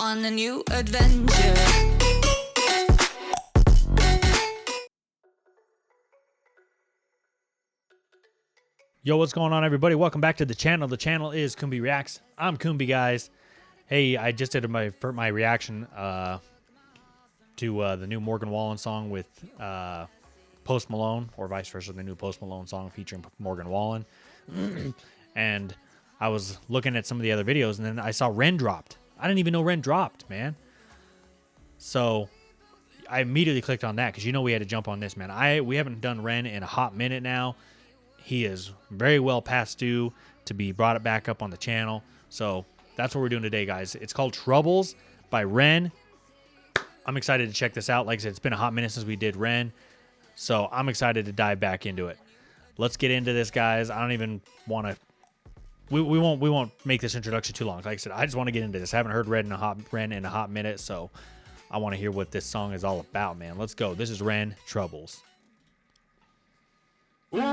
on a new adventure. Yo, what's going on, everybody? Welcome back to the channel. The channel is Coombi Reacts. I'm Coombi, guys. Hey, I just did my reaction to the new Morgan Wallen song with Post Malone, or vice versa, the new Post Malone song featuring Morgan Wallen. And I was looking at some of the other videos, and then I saw Ren dropped. I didn't even know Ren dropped, man. So I immediately clicked on that because we had to jump on this, man. We haven't done Ren in a hot minute now. He is very well past due to be brought back up on the channel. So that's what we're doing today, guys. It's called Troubles by Ren. I'm excited to check this out. Like I said, it's been a hot minute since we did Ren. So I'm excited to dive back into it. Let's get into this, guys. I don't even want to... We won't make this introduction too long. Like I said, I just want to get into this. I haven't heard Ren in a hot minute, so I want to hear what this song is all about, man. Let's go. This is Ren Troubles. Age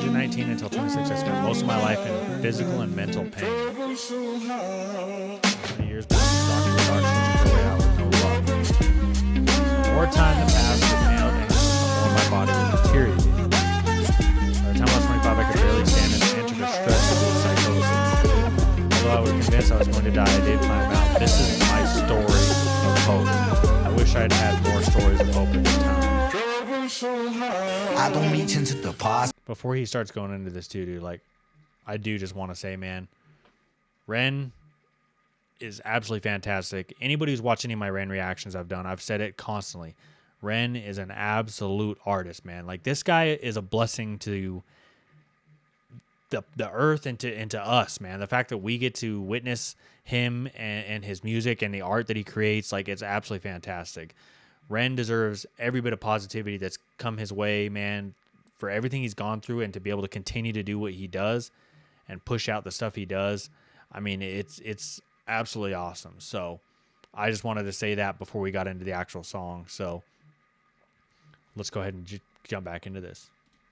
of 19 until 26, I spent most of my life in physical and mental pain. 20 years back, stalking the dark, searching for a way out with no luck. The more time that passed with nailed ankles, the more my body was deteriorating. By the time I was 25, I could barely stand and entered a stressful psychosis. Although I was convinced I was going to die, I did climb out. This is my story of hope. I wish I'd had more stories of hope at the time. I don't reach into the past. Before he starts going into this too, dude, like, I do just want to say, man, Ren is absolutely fantastic. Anybody who's watched any of my Ren reactions I've done, I've said it constantly. Ren is an absolute artist, man. Like, this guy is a blessing to the earth and to us, man. The fact that we get to witness him and his music and the art that he creates, like, it's absolutely fantastic. Ren deserves every bit of positivity that's come his way, man, for everything he's gone through, and to be able to continue to do what he does and push out the stuff he does. I mean, it's absolutely awesome. So I just wanted to say that before we got into the actual song. So let's go ahead and jump back into this.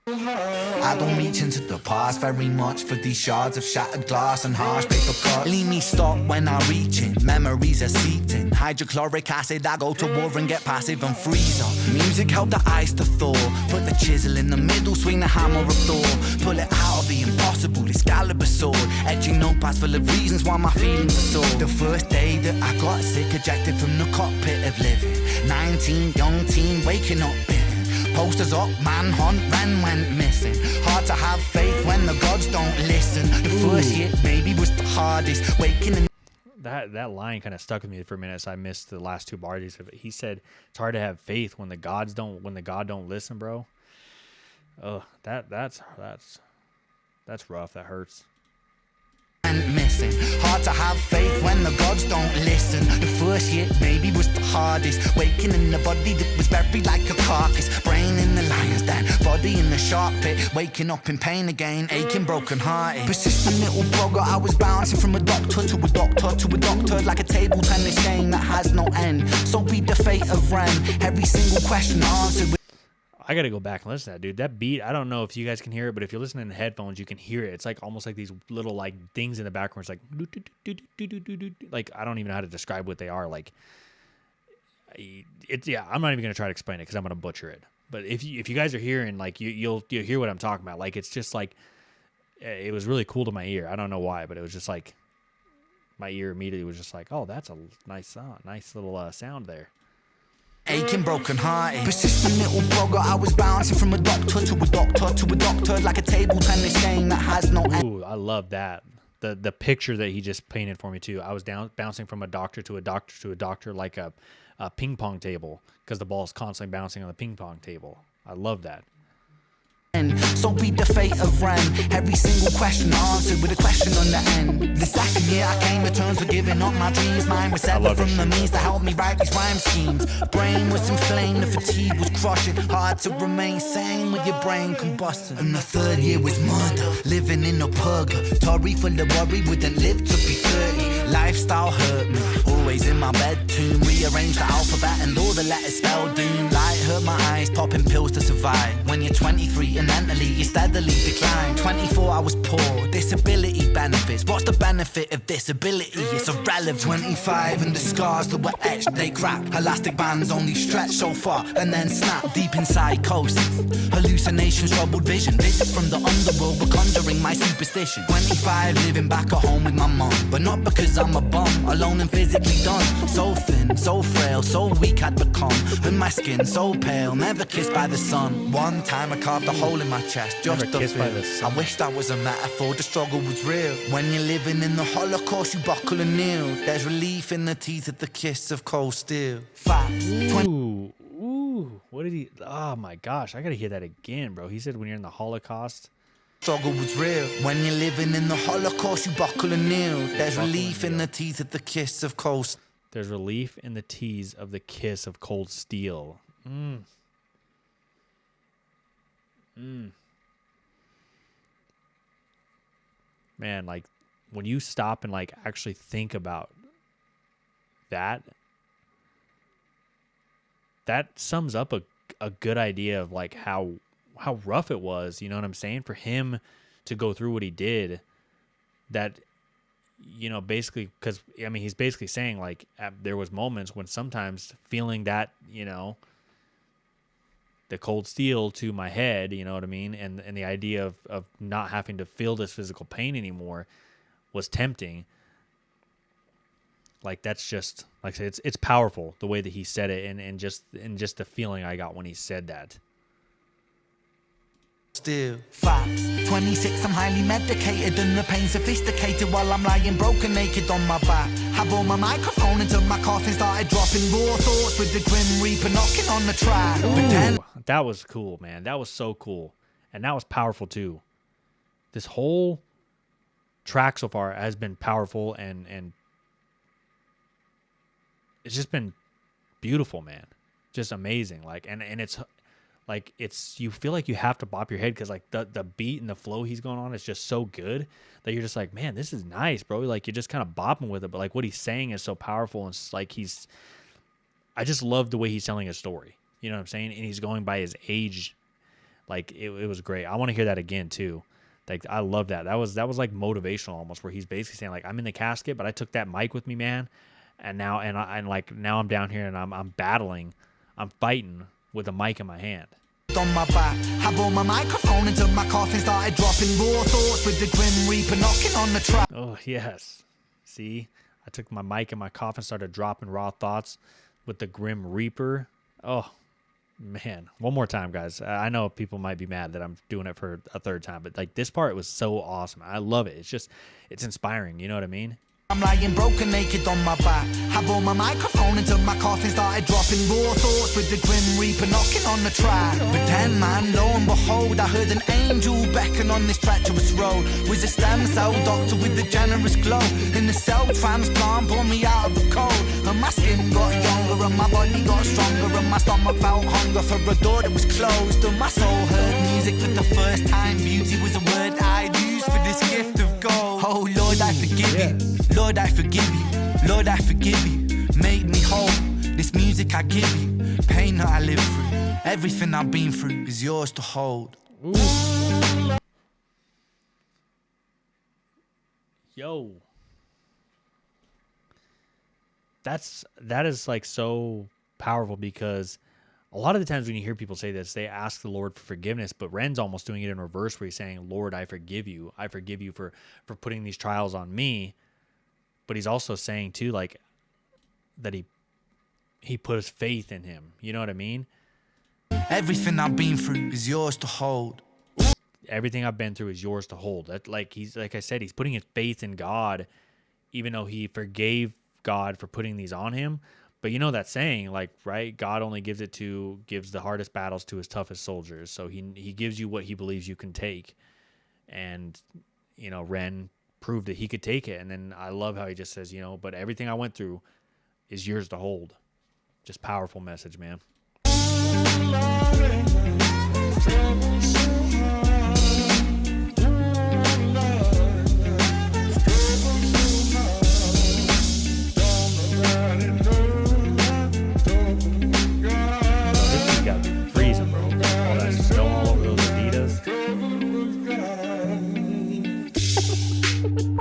I don't reach into the past very much for these shards of shattered glass and harsh paper cuts. Leave me stop when I reach in, memories are seeped in. Hydrochloric acid, I go to war and get passive and freeze up. Music help the ice to thaw. Put the chisel in the middle, swing the hammer of Thor. Pull it out of the impossible, Excalibur sword. Etching notepads full of reasons why my feelings are sore. The first day that I got sick, ejected from the cockpit of living. 19, young teen, waking up bitter. Posters up, manhunt, Ren went missing. Hard to have faith when the gods don't listen. The first hit maybe was the hardest. Waking in that line kind of stuck with me for a minute, so I missed the last two bars of it. He said it's hard to have faith when the god don't listen, bro. Oh, that's rough. That hurts. Missing. Hard to have faith when the gods don't listen. The first hit maybe was the hardest. Waking in the body that was buried like a carcass. Brain in the lion's den, body in the shark pit. Waking up in pain again, aching, broken hearted. Persistent little blogger, I was bouncing from a doctor to a doctor to a doctor, like a table tennis game that has no end. So be the fate of Ren, every single question answered. I gotta go back and listen to that, dude. That beat, I don't know if you guys can hear it, but if you're listening in headphones, you can hear it. It's like almost like these little like things in the background. It's like I don't even know how to describe what they are. Like, it's, yeah, I'm not even gonna try to explain it because I'm gonna butcher it. But if you guys are hearing, like, you'll hear what I'm talking about. Like, it's just like, it was really cool to my ear. I don't know why, but it was just like my ear immediately was just like, oh, that's a nice sound, nice little sound there. Aching, broken hearted. Persistent little blogger, I was bouncing from a doctor to a doctor to a doctor, like a table tennis game that has no end. Ooh, I love that. The picture that he just painted for me too. I was bouncing from a doctor to a doctor to a doctor, like a ping pong table, because the ball is constantly bouncing on the ping pong table. I love that. So be the fate of Ren, every single question answered with a question on the end. The second year I came to terms with giving up my dreams. Mine was severed from the means to help me write these rhyme schemes. Brain was inflamed, the fatigue was crushing. Hard to remain sane with your brain combusting. And the third year was murder, living in a purgatory full of worry, wouldn't live to be 30. Lifestyle hurt me, always in my bed tomb. Rearrange the alphabet and all the letters spell doom. Light hurt my eyes, popping pills to survive. When you're 23 and mentally you steadily decline. 24 I was poor, disability benefits, years. What's the benefit of this ability? It's irrelevant. 25 and the scars that were etched, they crack. Elastic bands only stretch so far and then snap. Deep in psychosis, hallucinations, troubled vision. This is from the underworld, we're conjuring my superstition. 25, living back at home with my mom, but not because I'm a bum, alone and physically done. So thin, so frail, so weak I'd become, and my skin so pale, never kissed by the sun. One time I carved a hole in my chest, just to feel. I wish that was a metaphor, the struggle was real. When you're living in the Holocaust, you buckle and kneel. There's relief in the teeth of the kiss of cold steel. Facts. Ooh, what did he? Oh my gosh, I gotta hear that again, bro. He said when you're in the Holocaust. Struggle was real. When you're living in the Holocaust, you buckle and kneel. There's relief in the teeth of the kiss of cold steel. There's relief in the tease of the kiss of cold steel. Man, like when you stop and like actually think about that, that sums up a good idea of like how rough it was, you know what I'm saying? For him to go through what he did, that, you know, basically, because, I mean, he's basically saying, like, there was moments when sometimes feeling that, you know, the cold steel to my head, you know what I mean? And the idea of not having to feel this physical pain anymore was tempting. Like, that's just, like I said, it's powerful, the way that he said it, and just the feeling I got when he said that. Still facts. 26, I'm highly medicated and the pain sophisticated while I'm lying broken naked on my back. I bore my microphone until my coffin started dropping raw thoughts with the Grim Reaper knocking on the track. But then that was cool, man. That was so cool, and that was powerful too. This whole track so far has been powerful, and it's just been beautiful, man. Just amazing. Like, and it's like, it's, you feel like you have to bop your head because like the beat and the flow he's going on is just so good that you're just like, man, this is nice, bro. Like, you're just kind of bopping with it, but like what he's saying is so powerful, and it's like I just love the way he's telling a story. You know what I'm saying? And he's going by his age. Like, it was great. I want to hear that again too. Like, I love that. That was like motivational almost, where he's basically saying like, I'm in the casket, but I took that mic with me, man. And now, and I'm down here and I'm battling, I'm fighting with a mic in my hand. On my back, I bore my microphone until my coffin started dropping raw thoughts with the Grim Reaper knocking on the track. Oh yes, see, I took my mic and my coffin started dropping raw thoughts with the Grim Reaper. Oh man, one more time, guys. I know people might be mad that I'm doing it for a third time, but like, this part was so awesome. I love it. It's inspiring. You know what I mean? I'm lying broken naked on my back. I bore my microphone until my coffin started dropping raw thoughts with the Grim Reaper knocking on the track. But then, man, lo and behold, I heard an angel beckon on this treacherous road. Was a stem cell doctor with a generous glow. In the cell transplant, pulled me out of the cold. And my skin got younger and my body got stronger, and my stomach felt hunger for a door that was closed. And my soul heard music for the first time. Beauty was a word I'd use for this gift of gold. Oh Lord, I forgive you. Lord, I forgive you. Lord, I forgive you. Make me whole. This music I give you. Pain that I live through. Everything I've been through is yours to hold. Ooh. Yo. That is like so powerful, because a lot of the times when you hear people say this, they ask the Lord for forgiveness, but Ren's almost doing it in reverse, where he's saying, Lord, I forgive you. I forgive you for putting these trials on me. But he's also saying too, like, that he put his faith in him. You know what I mean? Everything I've been through is yours to hold. Everything I've been through is yours to hold. That, like, he's, like I said, he's putting his faith in God, even though he forgave God for putting these on him. But you know that saying, like, right? God only gives the hardest battles to his toughest soldiers. So he gives you what he believes you can take. And, you know, Ren proved that he could take it. And then I love how he just says, you know, but everything I went through is yours to hold. Just powerful message, man.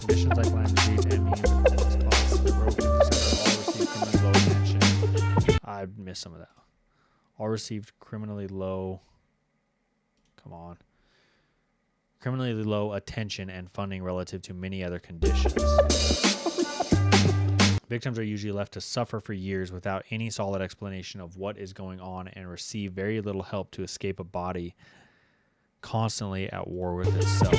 conditions like Lyme disease, ME, spots, broken, etc. all received criminally low attention. I missed some of that. All received criminally low. Come on. Criminally low attention and funding relative to many other conditions. Victims are usually left to suffer for years without any solid explanation of what is going on and receive very little help to escape a body constantly at war with itself.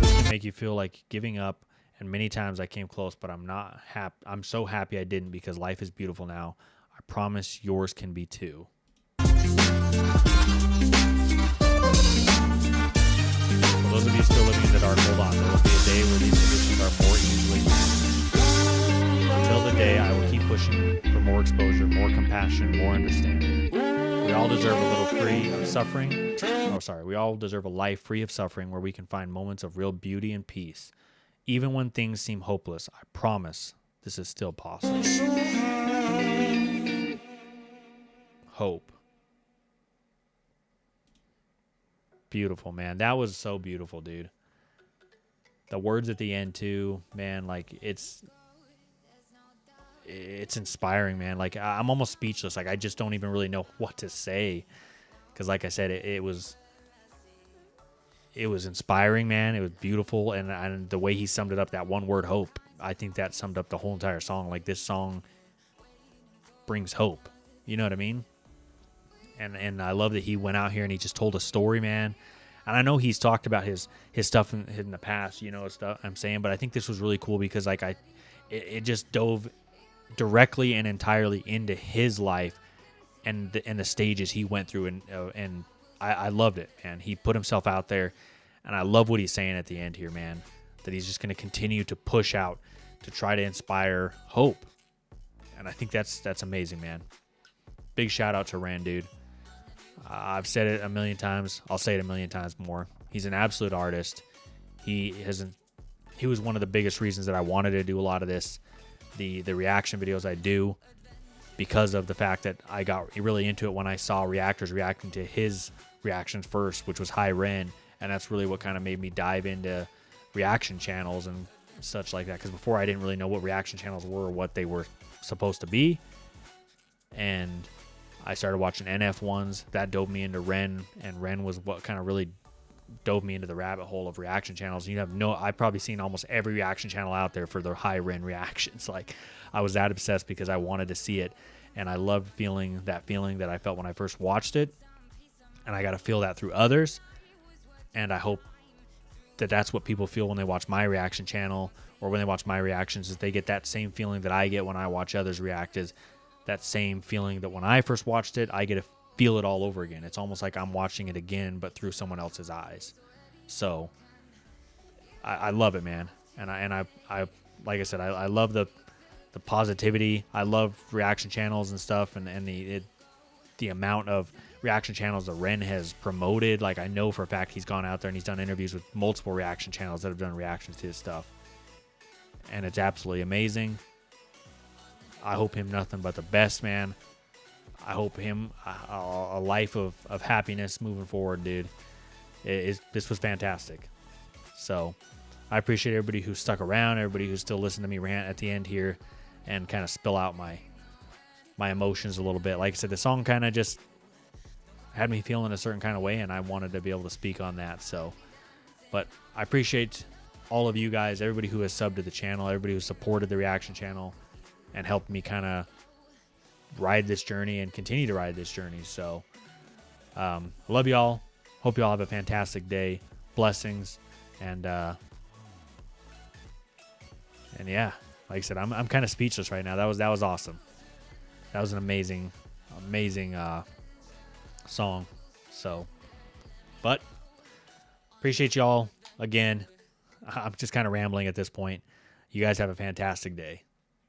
This can make you feel like giving up, and many times I came close, but I'm not happy. I'm so happy I didn't because life is beautiful now. I promise yours can be too. For those of you still living in the dark, hold on. There will be a day where these conditions are more easily managed. Until the day, I will keep pushing for more exposure, more compassion, more understanding. We all deserve a little free of suffering. We all deserve a life free of suffering where we can find moments of real beauty and peace. Even when things seem hopeless, I promise this is still possible. Hope. Beautiful, man. That was so beautiful, dude. The words at the end too, man, like it's inspiring, man. Like I'm almost speechless. Like I just don't even really know what to say. Cause like I said, it was inspiring, man. It was beautiful. And the way he summed it up, that one word, hope, I think that summed up the whole entire song. Like this song brings hope. You know what I mean? And I love that he went out here and he just told a story, man. And I know he's talked about his stuff in the past, you know, stuff I'm saying, but I think this was really cool because like it just dove directly and entirely into his life and the stages he went through, and I loved it, man. He put himself out there, and I love what he's saying at the end here, man. That he's just going to continue to push out to try to inspire hope, and I think that's amazing, man. Big shout out to Ren, dude. I've said it a million times. I'll say it a million times more. He's an absolute artist. He was one of the biggest reasons that I wanted to do a lot of this, the reaction videos I do, because of the fact that I got really into it when I saw reactors reacting to his reactions first, which was Hi Ren, and that's really what kind of made me dive into reaction channels and such like that. Because before I didn't really know what reaction channels were or what they were supposed to be, and I started watching NF ones. That dove me into Ren, and Ren was what kind of really dove me into the rabbit hole of reaction channels. I've probably seen almost every reaction channel out there for their Hi Ren reactions. Like, I was that obsessed because I wanted to see it, and I loved feeling that I felt when I first watched it, and I got to feel that through others, and I hope that that's what people feel when they watch my reaction channel or when they watch my reactions, is they get that same feeling that I get when I watch others react, is that same feeling that when I first watched it, I get to feel it all over again. It's almost like I'm watching it again, but through someone else's eyes. So I love it, man. And I like I said, I love the positivity. I love reaction channels and stuff, and the amount of reaction channels that Ren has promoted. Like, I know for a fact he's gone out there and he's done interviews with multiple reaction channels that have done reactions to his stuff, and it's absolutely amazing. I hope him nothing but the best, man. I hope him a life of happiness moving forward, dude. This was fantastic. So I appreciate everybody who stuck around, everybody who's still listening to me rant at the end here and kind of spill out my emotions a little bit. Like I said, the song kind of just had me feeling a certain kind of way, and I wanted to be able to speak on that. So, but I appreciate all of you guys, everybody who has subbed to the channel, everybody who supported the reaction channel and helped me kind of ride this journey and continue to ride this journey. So love y'all. Hope y'all have a fantastic day. Blessings. And yeah, like I said, I'm kind of speechless right now. That was awesome. That was an amazing song. So, but appreciate y'all again. I'm just kind of rambling at this point. You guys have a fantastic day.